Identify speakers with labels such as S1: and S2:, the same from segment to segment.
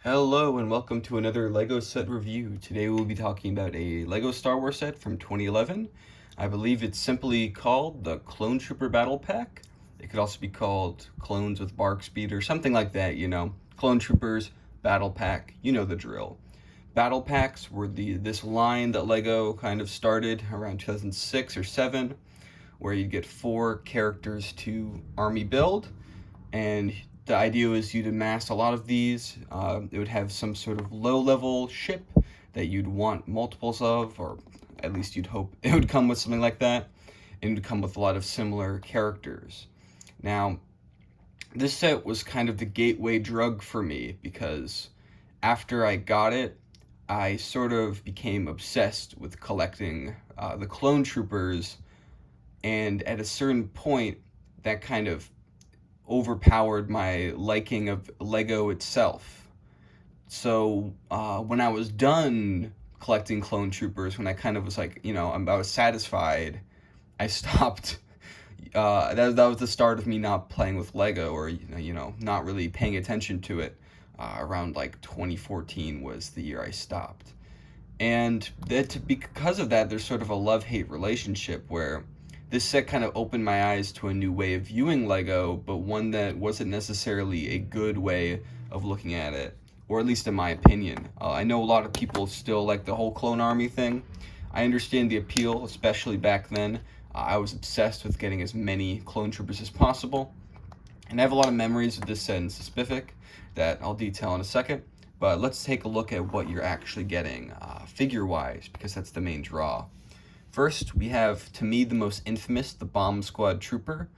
S1: Hello and welcome to another LEGO set review. Today we'll be talking about a LEGO Star Wars set from 2011. I believe it's simply called the Clone Trooper Battle Pack. It could also be called Clones with Bark Speed or something like that, you know. Clone Troopers Battle Pack, you know the drill. Battle packs were this line that LEGO kind of started around 2006 or 7, where you'd get 4 characters to army build, and the idea was you'd amass a lot of these. It would have some sort of low-level ship that you'd want multiples of, or at least you'd hope it would come with something like that, and it would come with a lot of similar characters. Now, this set was kind of the gateway drug for me because after I got it, I sort of became obsessed with collecting the clone troopers, and at a certain point, that kind of overpowered my liking of Lego itself. So when I was done collecting clone troopers, when I kind of was like, I was satisfied, I stopped. That was the start of me not playing with Lego, or not really paying attention to it. Around like 2014 was the year I stopped, and because of that, there's sort of a love-hate relationship where this set kind of opened my eyes to a new way of viewing Lego, but one that wasn't necessarily a good way of looking at it, or at least in my opinion. I know a lot of people still like the whole clone army thing. I understand the appeal, especially back then. I was obsessed with getting as many clone troopers as possible, and I have a lot of memories of this set in specific that I'll detail in a second. But let's take a look at what you're actually getting figure-wise, because that's the main draw. First, we have, to me, the most infamous, the Bomb Squad Trooper.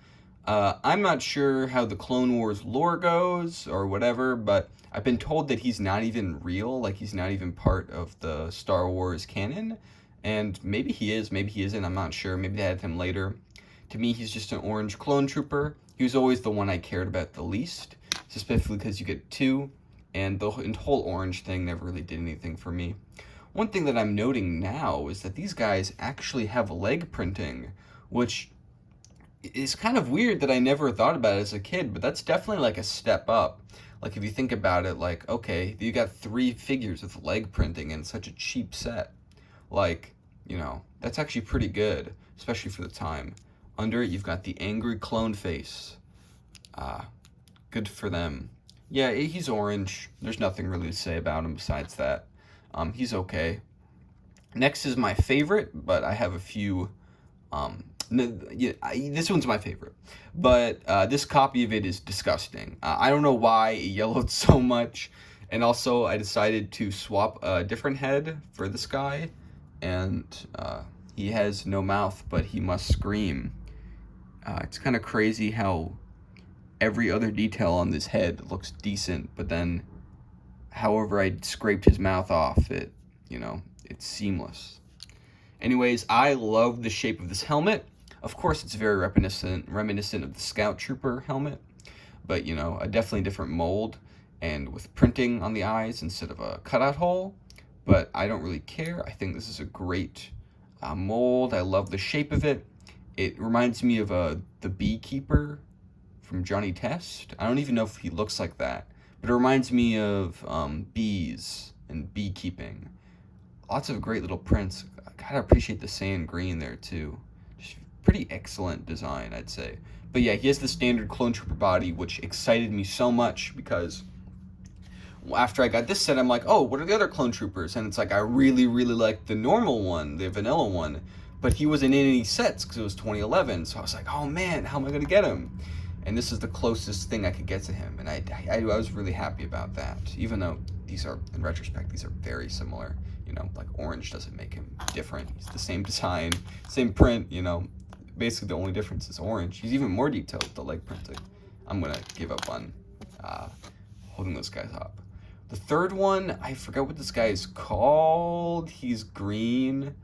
S1: I'm not sure how the Clone Wars lore goes or whatever, but I've been told that he's not even real, like he's not even part of the Star Wars canon. And maybe he is, maybe he isn't, I'm not sure. Maybe they had him later. To me, he's just an orange clone trooper. He was always the one I cared about the least, specifically because you get 2, and the whole orange thing never really did anything for me. One thing that I'm noting now is that these guys actually have leg printing, which is kind of weird that I never thought about it as a kid, but that's definitely like a step up. Like if you think about it, like, okay, you got 3 figures with leg printing in such a cheap set. Like, that's actually pretty good, especially for the time. Under it, you've got the angry clone face. Good for them. Yeah, he's orange. There's nothing really to say about him besides that. He's okay. Next is my favorite, but I have a few. This one's my favorite, but this copy of it is disgusting. I don't know why it yellowed so much, and also I decided to swap a different head for this guy, and he has no mouth, but he must scream. It's kind of crazy how every other detail on this head looks decent, but then however I scraped his mouth off, it's seamless. Anyways, I love the shape of this helmet. Of course, it's very reminiscent of the Scout Trooper helmet, but a definitely different mold and with printing on the eyes instead of a cutout hole. But I don't really care. I think this is a great mold. I love the shape of it. It reminds me of the Beekeeper from Johnny Test. I don't even know if he looks like that, but it reminds me of bees and beekeeping. Lots of great little prints. I gotta appreciate the sand green there too. Just pretty excellent design, I'd say. But yeah, he has the standard clone trooper body, which excited me so much because after I got this set, I'm like, oh, what are the other clone troopers? And it's like, I really, really like the normal one, the vanilla one, but he wasn't in any sets because it was 2011. So I was like, oh man, how am I gonna get him? And this is the closest thing I could get to him, and I was really happy about that, even though these are, in retrospect, these are very similar. Like orange doesn't make him different. He's the same design, same print, basically the only difference is orange. He's even more detailed with the leg printing. I'm gonna give up on holding those guys up. The third one, I forgot what this guy is called. He's green.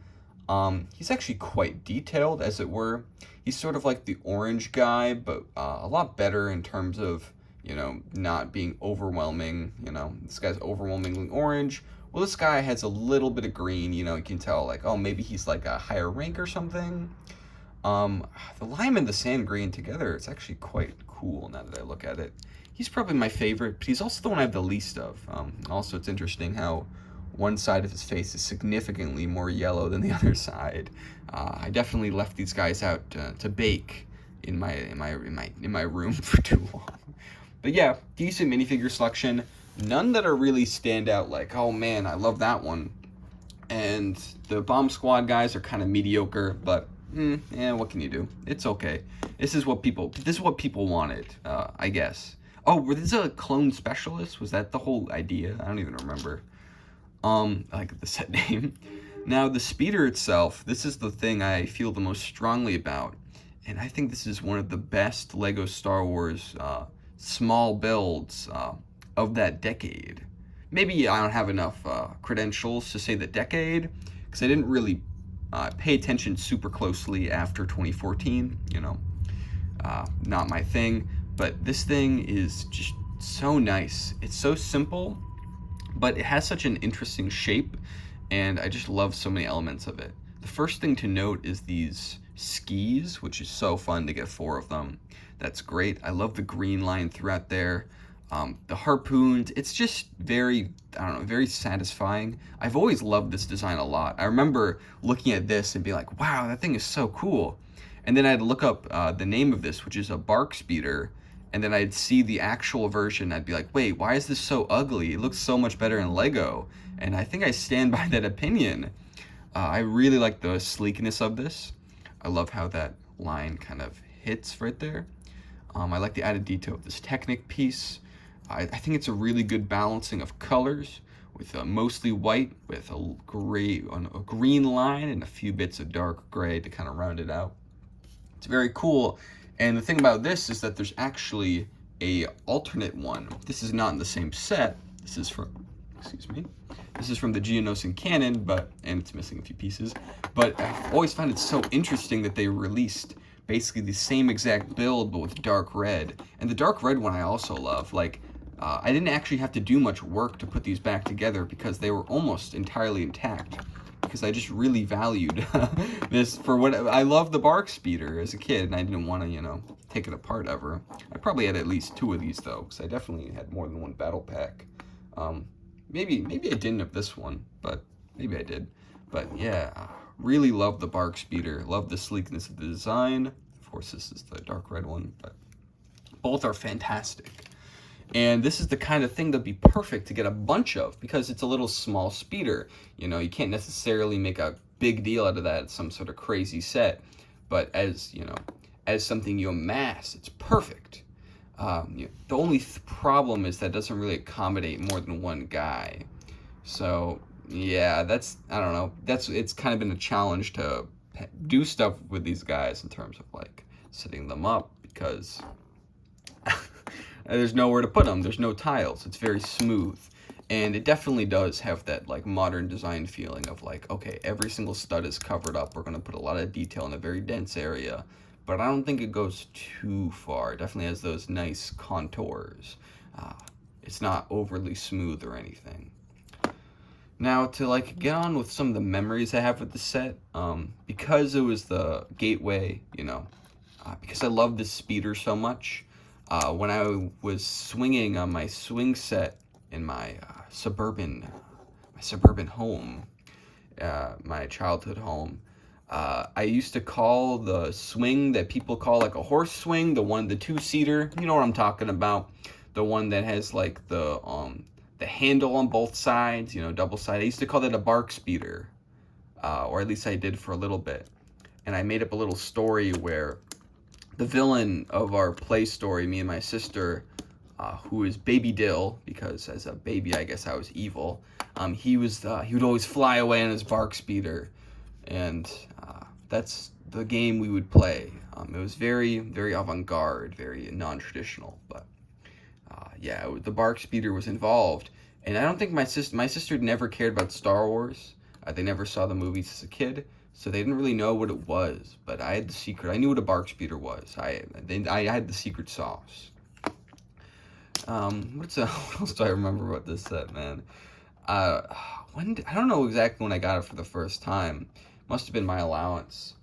S1: He's actually quite detailed, as it were. He's sort of like the orange guy, but a lot better in terms of, not being overwhelming. This guy's overwhelmingly orange. Well, this guy has a little bit of green, you can tell, like, oh, maybe he's like a higher rank or something. The lime and the sand green together, it's actually quite cool now that I look at it. He's probably my favorite, but he's also the one I have the least of. Also, it's interesting how one side of his face is significantly more yellow than the other side. I definitely left these guys out to bake in my room for too long. But yeah, decent minifigure selection. None that are really stand out like, oh man, I love that one. And the Bomb Squad guys are kind of mediocre, but yeah, what can you do? It's okay. This is what people wanted, I guess. Oh, were this a clone specialist? Was that the whole idea? I don't even remember. Like the set name. Now, the speeder itself, this is the thing I feel the most strongly about. And I think this is one of the best Lego Star Wars small builds of that decade. Maybe I don't have enough credentials to say the decade, because I didn't really pay attention super closely after 2014, not my thing. But this thing is just so nice. It's so simple, but it has such an interesting shape, and I just love so many elements of it. The first thing to note is these skis, which is so fun to get 4 of them. That's great. I love the green line throughout there. The harpoons, it's just very satisfying. I've always loved this design a lot. I remember looking at this and being like, wow, that thing is so cool. And then I'd look up the name of this, which is a bark speeder, and then I'd see the actual version. I'd be like, wait, why is this so ugly? It looks so much better in Lego. And I think I stand by that opinion. I really like the sleekness of this. I love how that line kind of hits right there. I like the added detail of this Technic piece. I think it's a really good balancing of colors, with mostly white with a green line and a few bits of dark gray to kind of round it out. It's very cool. And the thing about this is that there's actually a alternate one. This is not in the same set. This is from the Geonosian canon, and it's missing a few pieces. But I've always found it so interesting that they released basically the same exact build, but with dark red. And the dark red one I also love. I didn't actually have to do much work to put these back together because they were almost entirely intact. Because I just really valued this for what I loved the bark speeder as a kid, and I didn't want to, take it apart ever. I probably had at least 2 of these though, because I definitely had more than one battle pack. Maybe I didn't have this one, but maybe I did. But yeah, really love the bark speeder. Love the sleekness of the design. Of course, this is the dark red one, but both are fantastic. And this is the kind of thing that'd be perfect to get a bunch of, because it's a little small speeder. You can't necessarily make a big deal out of that. It's some sort of crazy set. But as something you amass, it's perfect. The only problem is that it doesn't really accommodate more than one guy. So yeah, it's kind of been a challenge to do stuff with these guys in terms of setting them up, because there's nowhere to put them. There's no tiles. It's very smooth. And it definitely does have that modern design feeling of okay, every single stud is covered up. We're going to put a lot of detail in a very dense area. But I don't think it goes too far. It definitely has those nice contours. It's not overly smooth or anything. Now, to get on with some of the memories I have with the set, because it was the gateway, because I love this speeder so much, when I was swinging on my swing set in my suburban home, my childhood home, I used to call the swing that people call a horse swing, the 2-seater. You know what I'm talking about? The one that has the handle on both sides, double sided. I used to call that a bark speeder, or at least I did for a little bit. And I made up a little story where the villain of our play story, me and my sister, who is Baby Dill, because as a baby I guess I was evil, he would always fly away on his bark speeder, and that's the game we would play. It was very, very avant-garde, very non-traditional, but yeah, the bark speeder was involved. And I don't think my sister never cared about Star Wars. They never saw the movies as a kid, so they didn't really know what it was. But I had the secret. I knew what a bark speeder was. I had the secret sauce. What else do I remember about this set, man? I don't know exactly when I got it for the first time. Must have been my allowance.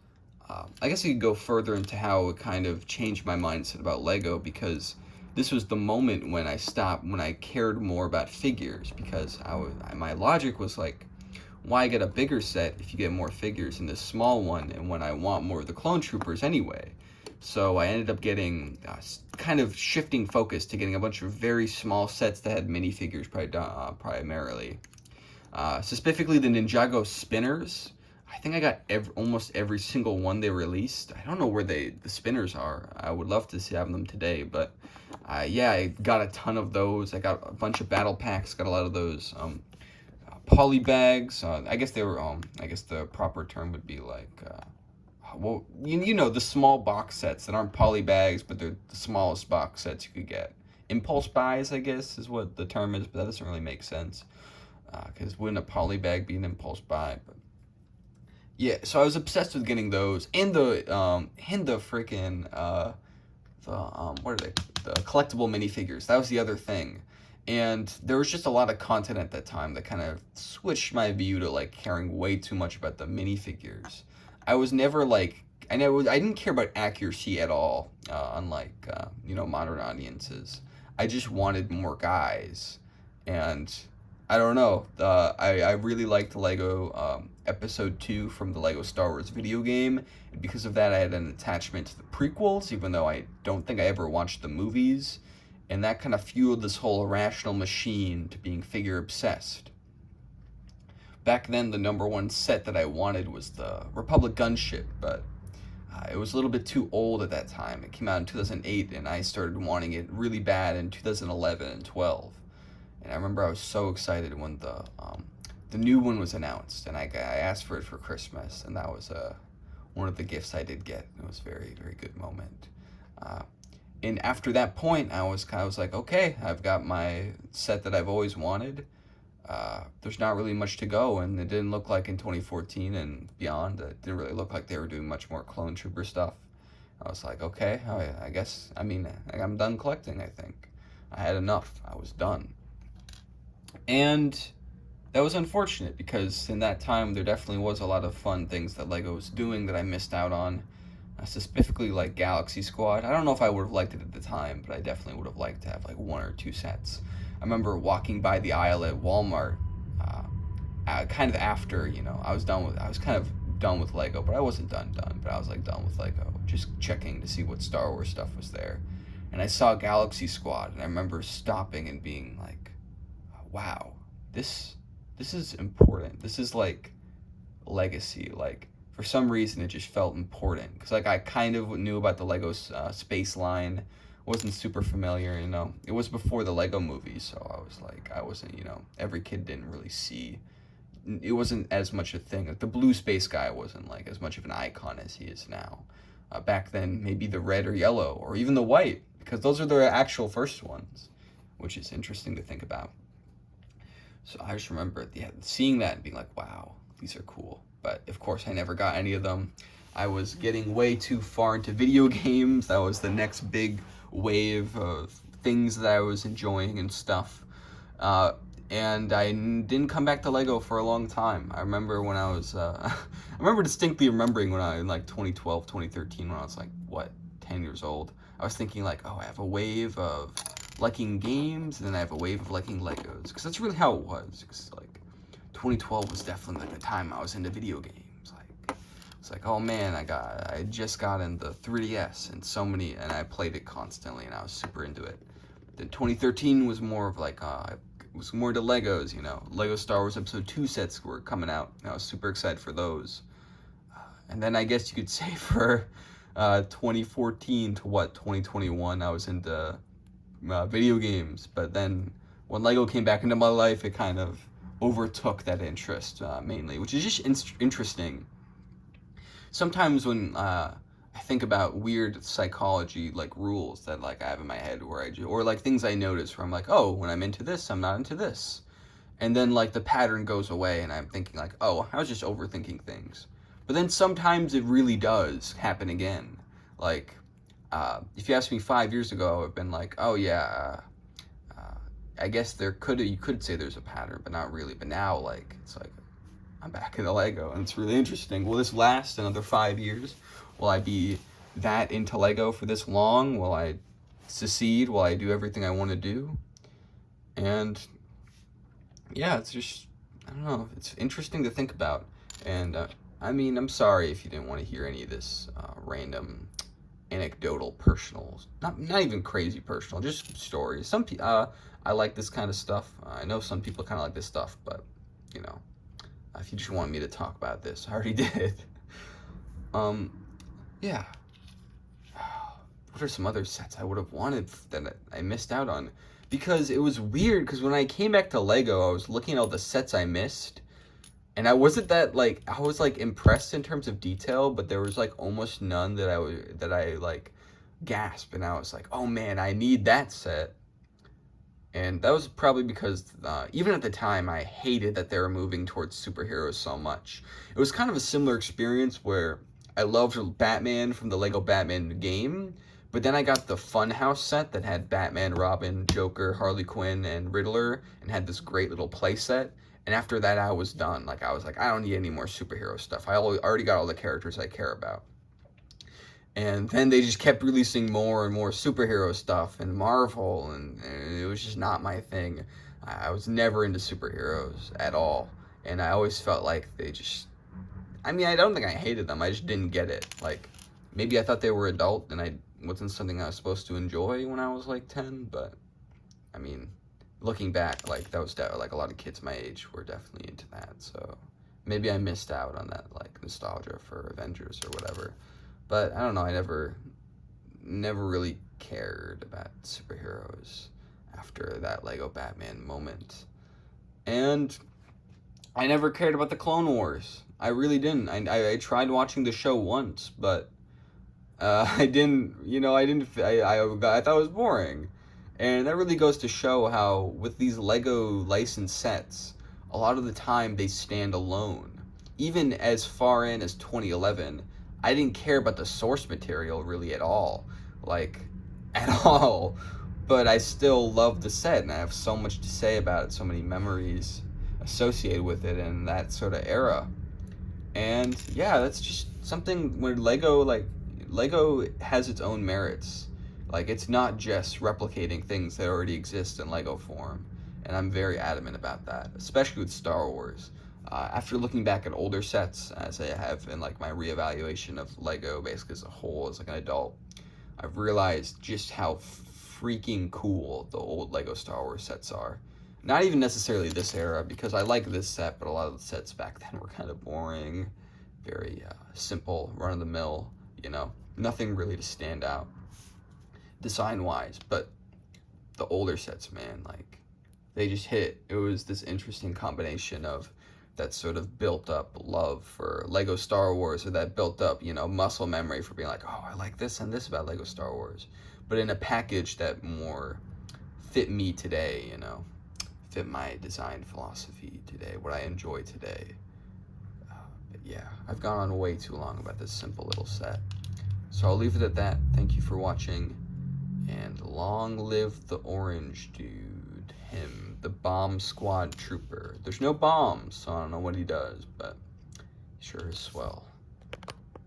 S1: I guess I could go further into how it kind of changed my mindset about Lego, because this was the moment when I cared more about figures, because my logic was like, why get a bigger set if you get more figures in this small one, and when I want more of the clone troopers anyway? So I ended up getting kind of shifting focus to getting a bunch of very small sets that had minifigures primarily. Specifically the Ninjago spinners. I think I got almost every single one they released. I don't know where the spinners are. I would love to have them today, but yeah, I got a ton of those. I got a bunch of battle packs. Got a lot of those poly bags. I guess they were. I guess the proper term would be like. Well, you know, the small box sets that aren't poly bags, but they're the smallest box sets you could get. Impulse buys, I guess, is what the term is, but that doesn't really make sense. Because wouldn't a poly bag be an impulse buy? But yeah, so I was obsessed with getting those and the freaking what are they? The collectible minifigures. That was the other thing. And there was just a lot of content at that time that kind of switched my view to like caring way too much about the minifigures. I was never like I didn't care about accuracy at all, unlike modern audiences. I just wanted more guys, and I don't know. I really liked Lego Episode 2 from the Lego Star Wars video game, and because of that, I had an attachment to the prequels, even though I don't think I ever watched the movies, and that kind of fueled this whole irrational machine to being figure obsessed. Back then, the number one set that I wanted was the Republic gunship, but it was a little bit too old at that time. It came out in 2008, and I started wanting it really bad in 2011 and 12. And I remember I was so excited when the new one was announced, and I asked for it for Christmas, and that was one of the gifts I did get. It was a very, very good moment. And after that point, I was like, okay, I've got my set that I've always wanted. There's not really much to go, and it didn't look like in 2014 and beyond, it didn't really look like they were doing much more clone trooper stuff. I was like, okay, I guess, I'm done collecting, I think. I had enough. I was done. And that was unfortunate, because in that time there definitely was a lot of fun things that Lego was doing that I missed out on. Specifically like Galaxy Squad. I don't know if I would have liked it at the time, but I definitely would have liked to have like one or two sets. I remember walking by the aisle at Walmart, kind of after, I was kind of done with Lego, but I wasn't done, but I was like done with Lego, just checking to see what Star Wars stuff was there. And I saw Galaxy Squad, and I remember stopping and being like, wow, this is important. This is like legacy. Like, for some reason it just felt important, because like I kind of knew about the Lego space line, wasn't super familiar. It was before the Lego movies, so I wasn't, every kid didn't really see, it wasn't as much a thing. Like the blue space guy wasn't like as much of an icon as he is now. Back then, maybe the red or yellow or even the white, because those are the actual first ones, which is interesting to think about. So I just remember seeing that and being like, wow, these are cool. But of course, I never got any of them. I was getting way too far into video games. That was the next big wave of things that I was enjoying and stuff. And I didn't come back to Lego for a long time. I remember when I was, I remember distinctly remembering when in like 2012, 2013, when I was like, 10 years old. I was thinking like, oh, I have a wave of liking games, and then I have a wave of liking Legos, because that's really how it was. Because like 2012 was definitely like the time I was into video games. Like it's like, oh man, I just got in the 3DS and I played it constantly, and I was super into it. Then 2013 was more of like it was more into Legos. Lego Star Wars Episode 2 sets were coming out, and I was super excited for those. And then I guess you could say for 2014 to 2021, I was into video games. But then when Lego came back into my life, it kind of overtook that interest mainly, which is just interesting. Sometimes when I think about weird psychology like rules that like I have in my head, or like things I notice where I'm like, oh, when I'm into this, I'm not into this, and then like the pattern goes away, and I'm thinking like, oh, I was just overthinking things. But then sometimes it really does happen again. Like, if you asked me 5 years ago, I've been like, oh yeah, I guess you could say there's a pattern, but not really. But now, like, it's like, I'm back into Lego, and it's really interesting. Will this last another 5 years? Will I be that into Lego for this long? Will I succeed? Will I do everything I want to do? And yeah, it's just, I don't know, it's interesting to think about. And I mean, I'm sorry if you didn't want to hear any of this random anecdotal personal, not even crazy personal, just stories. I like this kind of stuff. I know some people kind of like this stuff, but you know, if you just want me to talk about this, I already did. Yeah. What are some other sets I would have wanted that I missed out on? Because it was weird, because when I came back to Lego, I was looking at all the sets I missed, and I wasn't that, like, I was, like, impressed in terms of detail, but there was, like, almost none that I like, gasped, and I was like, oh, man, I need that set. And that was probably because, even at the time, I hated that they were moving towards superheroes so much. It was kind of a similar experience where I loved Batman from the Lego Batman game, but then I got the Funhouse set that had Batman, Robin, Joker, Harley Quinn, and Riddler, and had this great little play set. And after that, I was done. Like, I was like, I don't need any more superhero stuff. I already got all the characters I care about. And then they just kept releasing more and more superhero stuff and Marvel, and it was just not my thing. I was never into superheroes at all. And I always felt like they just, I mean, I don't think I hated them. I just didn't get it. Like, maybe I thought they were adult and I wasn't something I was supposed to enjoy when I was like 10, but I mean, looking back, like, that was like a lot of kids my age were definitely into that. So maybe I missed out on that, like, nostalgia for Avengers or whatever. But I don't know, I never really cared about superheroes after that Lego Batman moment. And I never cared about the Clone Wars. I really didn't. I tried watching the show once, but I didn't, I thought it was boring. And that really goes to show how, with these Lego licensed sets, a lot of the time they stand alone. Even as far in as 2011, I didn't care about the source material really at all. Like, at all. But I still love the set, and I have so much to say about it, so many memories associated with it in that sort of era. And yeah, that's just something where Lego has its own merits. Like, it's not just replicating things that already exist in Lego form. And I'm very adamant about that, especially with Star Wars. After looking back at older sets, as I have in like my reevaluation of Lego basically as a whole as like an adult, I've realized just how freaking cool the old Lego Star Wars sets are. Not even necessarily this era, because I like this set, but a lot of the sets back then were kind of boring, very simple, run-of-the-mill, nothing really to stand out design-wise. But the older sets, man, like, they just hit. It was this interesting combination of that sort of built up love for Lego Star Wars, or that built up, muscle memory for being like, oh, I like this and this about Lego Star Wars, but in a package that more fit me today, fit my design philosophy today, what I enjoy today. But yeah, I've gone on way too long about this simple little set. So I'll leave it at that. Thank you for watching, and long live the orange dude, him, the bomb squad trooper. There's no bombs, so I don't know what he does, but he sure is swell.